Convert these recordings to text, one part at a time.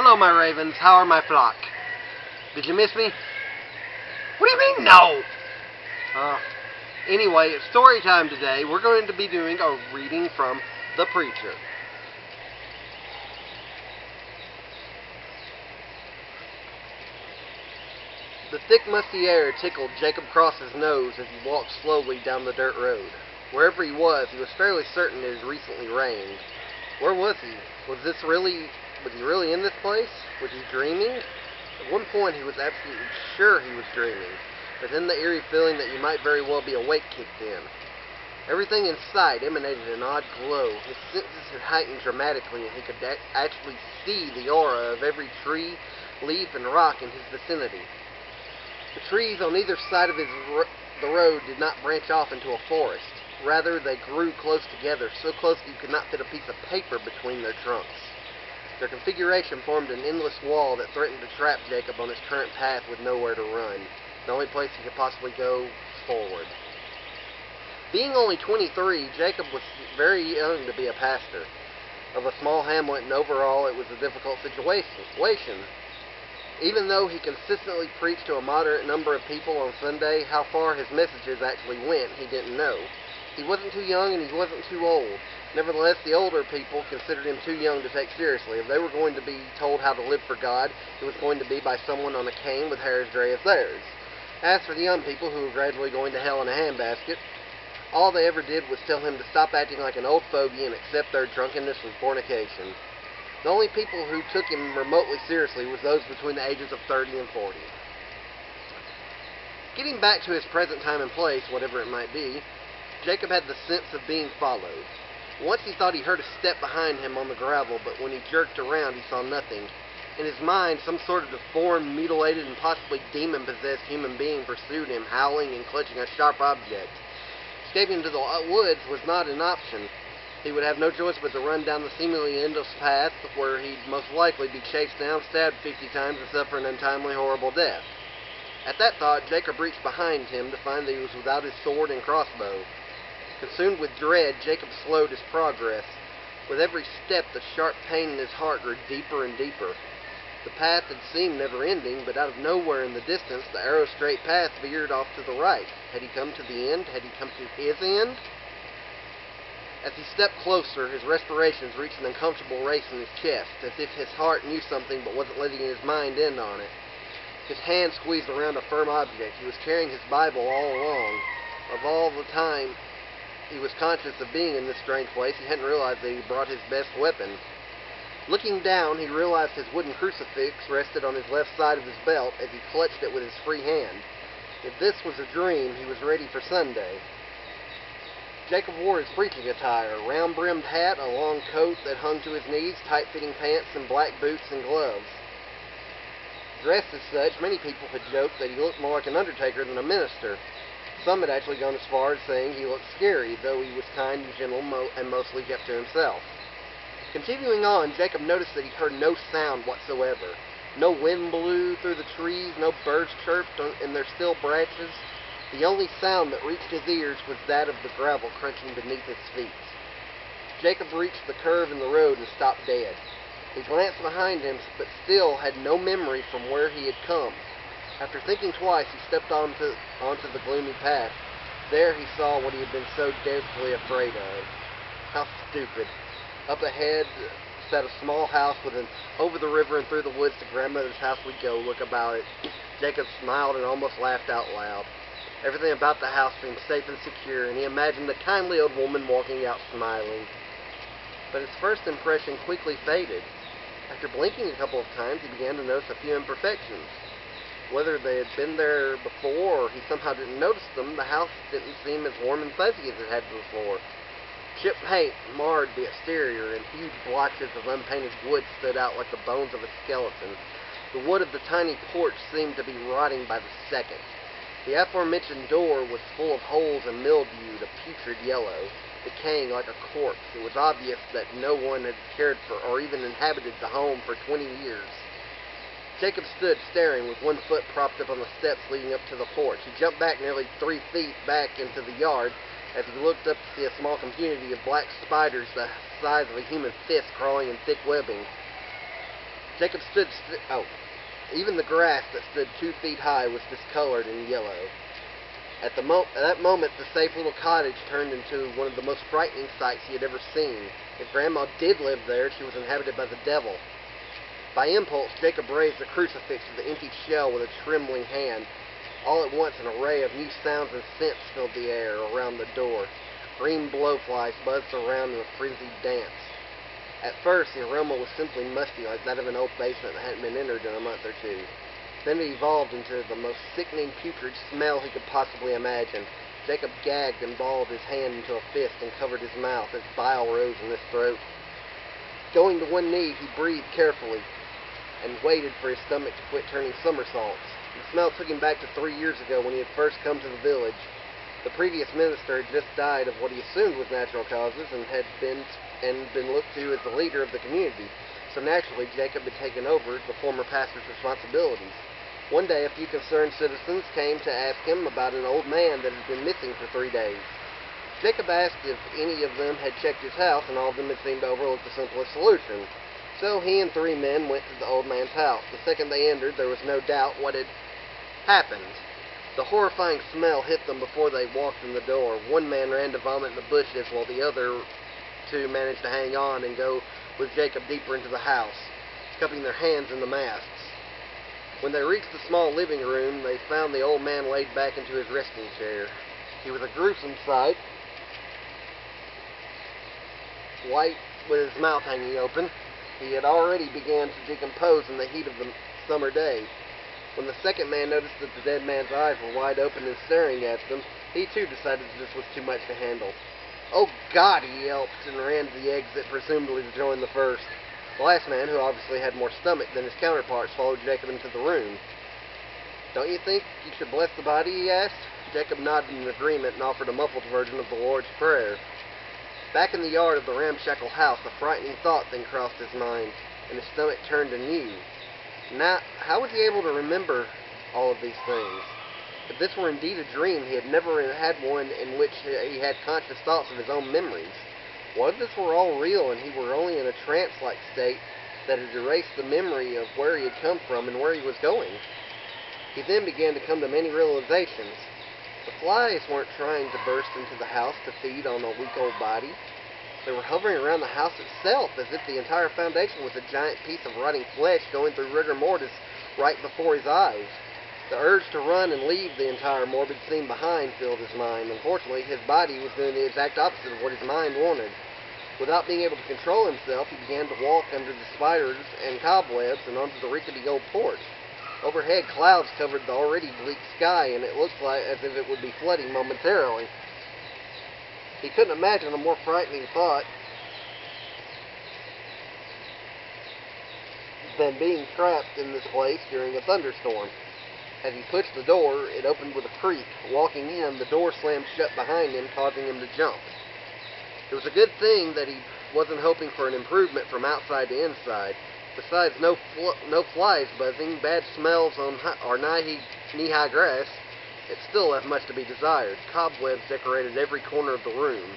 Hello, my ravens. How are my flock? Did you miss me? What do you mean, no? Anyway, it's story time today. We're going to be doing a reading from The Preacher. The thick, musty air tickled Jacob Cross's nose as he walked slowly down the dirt road. Wherever he was fairly certain it had recently rained. Where was he? Was he really in this place? Was he dreaming? At one point he was absolutely sure he was dreaming, but then the eerie feeling that you might very well be awake kicked in. Everything in sight emanated an odd glow. His senses had heightened dramatically, and he could actually see the aura of every tree, leaf, and rock in his vicinity. The trees on either side of the road did not branch off into a forest. Rather, they grew close together, so close that you could not fit a piece of paper between their trunks. Their configuration formed an endless wall that threatened to trap Jacob on his current path with nowhere to run. The only place he could possibly go was forward. Being only 23, Jacob was very young to be a pastor of a small hamlet, and overall it was a difficult situation. Even though he consistently preached to a moderate number of people on Sunday, how far his messages actually went, he didn't know. He wasn't too young and he wasn't too old. Nevertheless, the older people considered him too young to take seriously. If they were going to be told how to live for God, it was going to be by someone on a cane with hair as gray as theirs. As for the young people who were gradually going to hell in a handbasket, all they ever did was tell him to stop acting like an old fogey and accept their drunkenness and fornication. The only people who took him remotely seriously was those between the ages of 30 and 40. Getting back to his present time and place, whatever it might be, Jacob had the sense of being followed. Once he thought he heard a step behind him on the gravel, but when he jerked around, he saw nothing. In his mind, some sort of deformed, mutilated, and possibly demon-possessed human being pursued him, howling and clutching a sharp object. Escaping to the woods was not an option. He would have no choice but to run down the seemingly endless path, where he'd most likely be chased down, stabbed 50 times, and suffer an untimely, horrible death. At that thought, Jacob reached behind him to find that he was without his sword and crossbow. Consumed with dread, Jacob slowed his progress. With every step, the sharp pain in his heart grew deeper and deeper. The path had seemed never-ending, but out of nowhere in the distance, the arrow-straight path veered off to the right. Had he come to the end? Had he come to his end? As he stepped closer, his respirations reached an uncomfortable race in his chest, as if his heart knew something but wasn't letting his mind in on it. His hand squeezed around a firm object. He was carrying his Bible all along. Of all the time he was conscious of being in this strange place, he hadn't realized that he brought his best weapon. Looking down, he realized his wooden crucifix rested on his left side of his belt as he clutched it with his free hand. If this was a dream, he was ready for Sunday. Jacob wore his preaching attire, a round-brimmed hat, a long coat that hung to his knees, tight-fitting pants, and black boots and gloves. Dressed as such, many people had joked that he looked more like an undertaker than a minister. Some had actually gone as far as saying he looked scary, though he was kind and gentle and mostly kept to himself. Continuing on, Jacob noticed that he heard no sound whatsoever. No wind blew through the trees, no birds chirped in their still branches. The only sound that reached his ears was that of the gravel crunching beneath his feet. Jacob reached the curve in the road and stopped dead. He glanced behind him, but still had no memory from where he had come. After thinking twice, he stepped onto the gloomy path. There he saw what he had been so desperately afraid of. How stupid. Up ahead sat a small house with an over the river and through the woods to grandmother's house we go, look about it. Jacob smiled and almost laughed out loud. Everything about the house seemed safe and secure, and he imagined a kindly old woman walking out smiling. But his first impression quickly faded. After blinking a couple of times, he began to notice a few imperfections. Whether they had been there before or he somehow didn't notice them, the house didn't seem as warm and fuzzy as it had before. Chipped paint marred the exterior, and huge blotches of unpainted wood stood out like the bones of a skeleton. The wood of the tiny porch seemed to be rotting by the second. The aforementioned door was full of holes and mildewed, a putrid yellow, decaying like a corpse. It was obvious that no one had cared for or even inhabited the home for 20 years. Jacob stood staring with one foot propped up on the steps leading up to the porch. He jumped back nearly 3 feet back into the yard as he looked up to see a small community of black spiders the size of a human fist crawling in thick webbing. Jacob stood even the grass that stood 2 feet high was discolored and yellow. At that moment, the safe little cottage turned into one of the most frightening sights he had ever seen. If Grandma did live there, she was inhabited by the devil. By impulse, Jacob raised the crucifix to the empty shell with a trembling hand. All at once, an array of new sounds and scents filled the air around the door. Green blowflies buzzed around in a frenzied dance. At first, the aroma was simply musty, like that of an old basement that hadn't been entered in a month or two. Then it evolved into the most sickening, putrid smell he could possibly imagine. Jacob gagged and balled his hand into a fist and covered his mouth as bile rose in his throat. Going to one knee, he breathed carefully and waited for his stomach to quit turning somersaults. The smell took him back to 3 years ago when he had first come to the village. The previous minister had just died of what he assumed was natural causes and had been looked to as the leader of the community, so naturally Jacob had taken over the former pastor's responsibilities. One day a few concerned citizens came to ask him about an old man that had been missing for 3 days. Jacob asked if any of them had checked his house, and all of them had seemed to overlook the simplest solution. So he and 3 men went to the old man's house. The second they entered, there was no doubt what had happened. The horrifying smell hit them before they walked in the door. One man ran to vomit in the bushes, while the other 2 managed to hang on and go with Jacob deeper into the house, cupping their hands in the masts. When they reached the small living room, they found the old man laid back into his resting chair. He was a gruesome sight, white with his mouth hanging open. He had already begun to decompose in the heat of the summer day. When the second man noticed that the dead man's eyes were wide open and staring at them, he too decided that this was too much to handle. "Oh God!" he yelped and ran to the exit, presumably to join the first. The last man, who obviously had more stomach than his counterparts, followed Jacob into the room. "Don't you think you should bless the body?" he asked. Jacob nodded in agreement and offered a muffled version of the Lord's Prayer. Back in the yard of the ramshackle house, a frightening thought then crossed his mind, and his stomach turned anew. Now, how was he able to remember all of these things? If this were indeed a dream, he had never had one in which he had conscious thoughts of his own memories. What if this were all real and he were only in a trance-like state that had erased the memory of where he had come from and where he was going? He then began to come to many realizations. The flies weren't trying to burst into the house to feed on a weak old body. They were hovering around the house itself as if the entire foundation was a giant piece of rotting flesh going through rigor mortis right before his eyes. The urge to run and leave the entire morbid scene behind filled his mind. Unfortunately, his body was doing the exact opposite of what his mind wanted. Without being able to control himself, he began to walk under the spiders and cobwebs and onto the rickety old porch. Overhead, clouds covered the already bleak sky, and it looked like as if it would be flooding momentarily. He couldn't imagine a more frightening thought than being trapped in this place during a thunderstorm. As he pushed the door, it opened with a creak. Walking in, the door slammed shut behind him, causing him to jump. It was a good thing that he wasn't hoping for an improvement from outside to inside. Besides no flies buzzing, bad smells on knee-high grass, it still left much to be desired. Cobwebs decorated every corner of the room.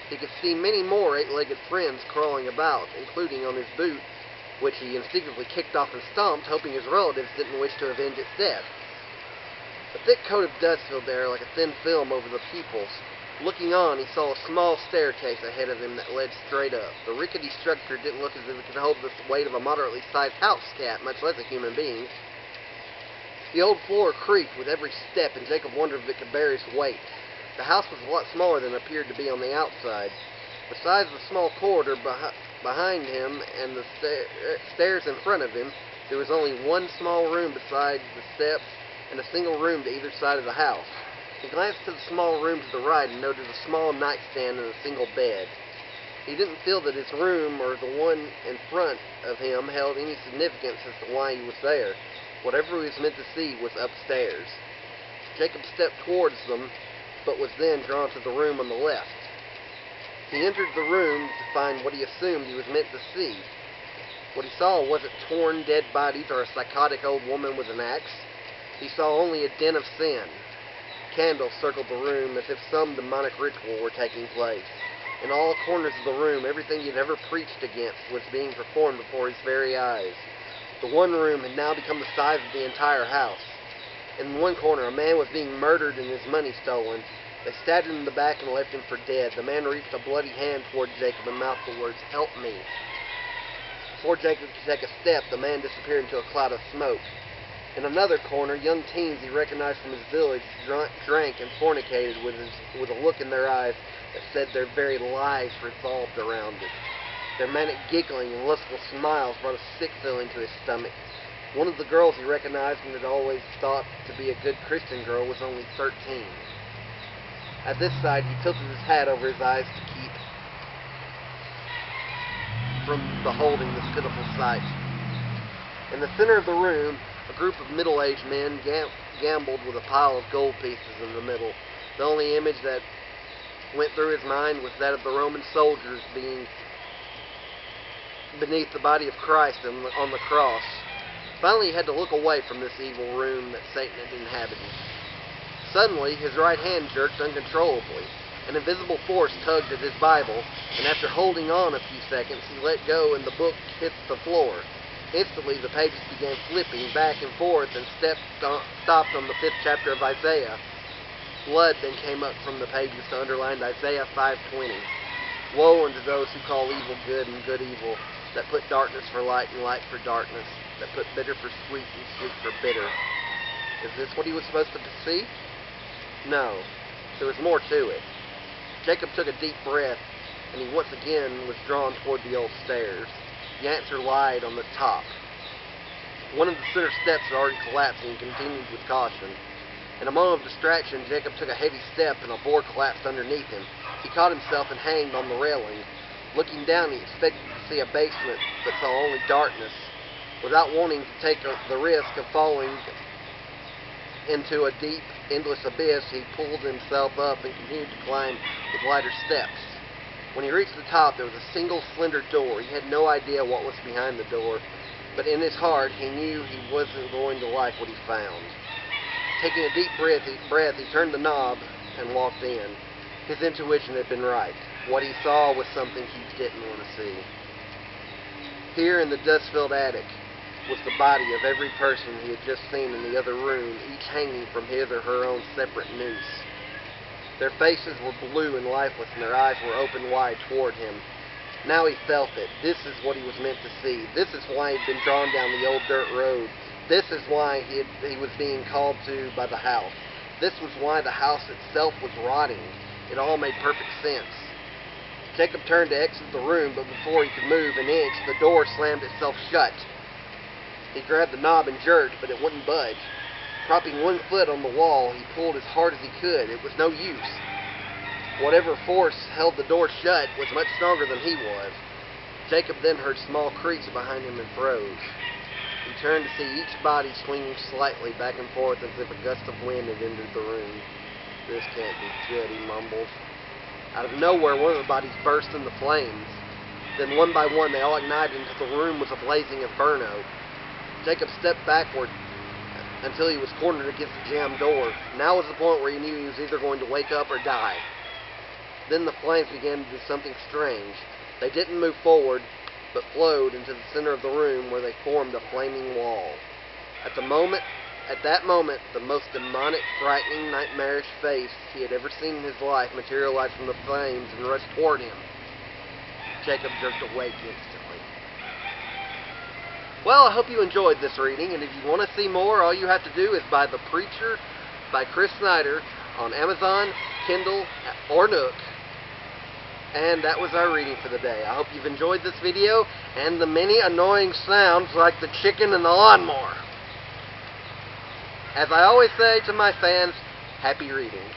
He could see many more 8-legged friends crawling about, including on his boot, which he instinctively kicked off and stomped, hoping his relatives didn't wish to avenge its death. A thick coat of dust filled the air like a thin film over the pupils. Looking on, he saw a small staircase ahead of him that led straight up. The rickety structure didn't look as if it could hold the weight of a moderately sized house cat, much less a human being. The old floor creaked with every step, and Jacob wondered if it could bear his weight. The house was a lot smaller than it appeared to be on the outside. Besides the small corridor behind him and the stairs in front of him, there was only one small room beside the steps and a single room to either side of the house. He glanced to the small room to the right and noted a small nightstand and a single bed. He didn't feel that his room or the one in front of him held any significance as to why he was there. Whatever he was meant to see was upstairs. Jacob stepped towards them, but was then drawn to the room on the left. He entered the room to find what he assumed he was meant to see. What he saw wasn't torn, dead bodies or a psychotic old woman with an axe. He saw only a den of sin. Candles circled the room as if some demonic ritual were taking place. In all corners of the room, everything he had ever preached against was being performed before his very eyes. The one room had now become the size of the entire house. In one corner, a man was being murdered and his money stolen. They stabbed him in the back and left him for dead. The man reached a bloody hand toward Jacob and mouthed the words, "Help me." Before Jacob could take a step, the man disappeared into a cloud of smoke. In another corner, young teens he recognized from his village drank and fornicated with a look in their eyes that said their very lives revolved around it. Their manic giggling and lustful smiles brought a sick feeling to his stomach. One of the girls he recognized and had always thought to be a good Christian girl was only 13. At this sight, he tilted his hat over his eyes to keep from beholding this pitiful sight. In the center of the room, a group of middle-aged men gambled with a pile of gold pieces in the middle. The only image that went through his mind was that of the Roman soldiers being beneath the body of Christ on the cross. Finally, he had to look away from this evil room that Satan had inhabited. Suddenly, his right hand jerked uncontrollably. An invisible force tugged at his Bible, and after holding on a few seconds, he let go and the book hit the floor. Instantly, the pages began flipping back and forth and stopped on the 5th chapter of Isaiah. Blood then came up from the pages to underline Isaiah 5:20. Woe unto those who call evil good and good evil, that put darkness for light and light for darkness, that put bitter for sweet and sweet for bitter. Is this what he was supposed to see? No. There was more to it. Jacob took a deep breath, and he once again was drawn toward the old stairs. The answer lied on the top. One of the center steps had already collapsed, and he continued with caution. In a moment of distraction, Jacob took a heavy step, and a board collapsed underneath him. He caught himself and hanged on the railing. Looking down, he expected to see a basement, but saw only darkness. Without wanting to take the risk of falling into a deep, endless abyss, he pulled himself up and continued to climb with lighter steps. When he reached the top, there was a single slender door. He had no idea what was behind the door, but in his heart, he knew he wasn't going to like what he found. Taking a deep breath, he turned the knob and walked in. His intuition had been right. What he saw was something he didn't want to see. Here in the dust-filled attic was the body of every person he had just seen in the other room, each hanging from his or her own separate noose. Their faces were blue and lifeless, and their eyes were open wide toward him. Now he felt it. This is what he was meant to see. This is why he'd been drawn down the old dirt road. This is why he was being called to by the house. This was why the house itself was rotting. It all made perfect sense. Jacob turned to exit the room, but before he could move an inch, the door slammed itself shut. He grabbed the knob and jerked, but it wouldn't budge. Propping one foot on the wall, he pulled as hard as he could. It was no use. Whatever force held the door shut was much stronger than he was. Jacob then heard small creaks behind him and froze. He turned to see each body swinging slightly back and forth as if a gust of wind had entered the room. "This can't be good," he mumbled. Out of nowhere, one of the bodies burst into flames. Then one by one, they all ignited until the room was a blazing inferno. Jacob stepped backward until he was cornered against the jammed door. Now was the point where he knew he was either going to wake up or die. Then the flames began to do something strange. They didn't move forward, but flowed into the center of the room where they formed a flaming wall. At that moment, the most demonic, frightening, nightmarish face he had ever seen in his life materialized from the flames and rushed toward him. Jacob jerked awake instantly. Well, I hope you enjoyed this reading, and if you want to see more, all you have to do is buy The Preacher by Chris Snider on Amazon, Kindle, or Nook. And that was our reading for the day. I hope you've enjoyed this video and the many annoying sounds like the chicken and the lawnmower. As I always say to my fans, happy reading.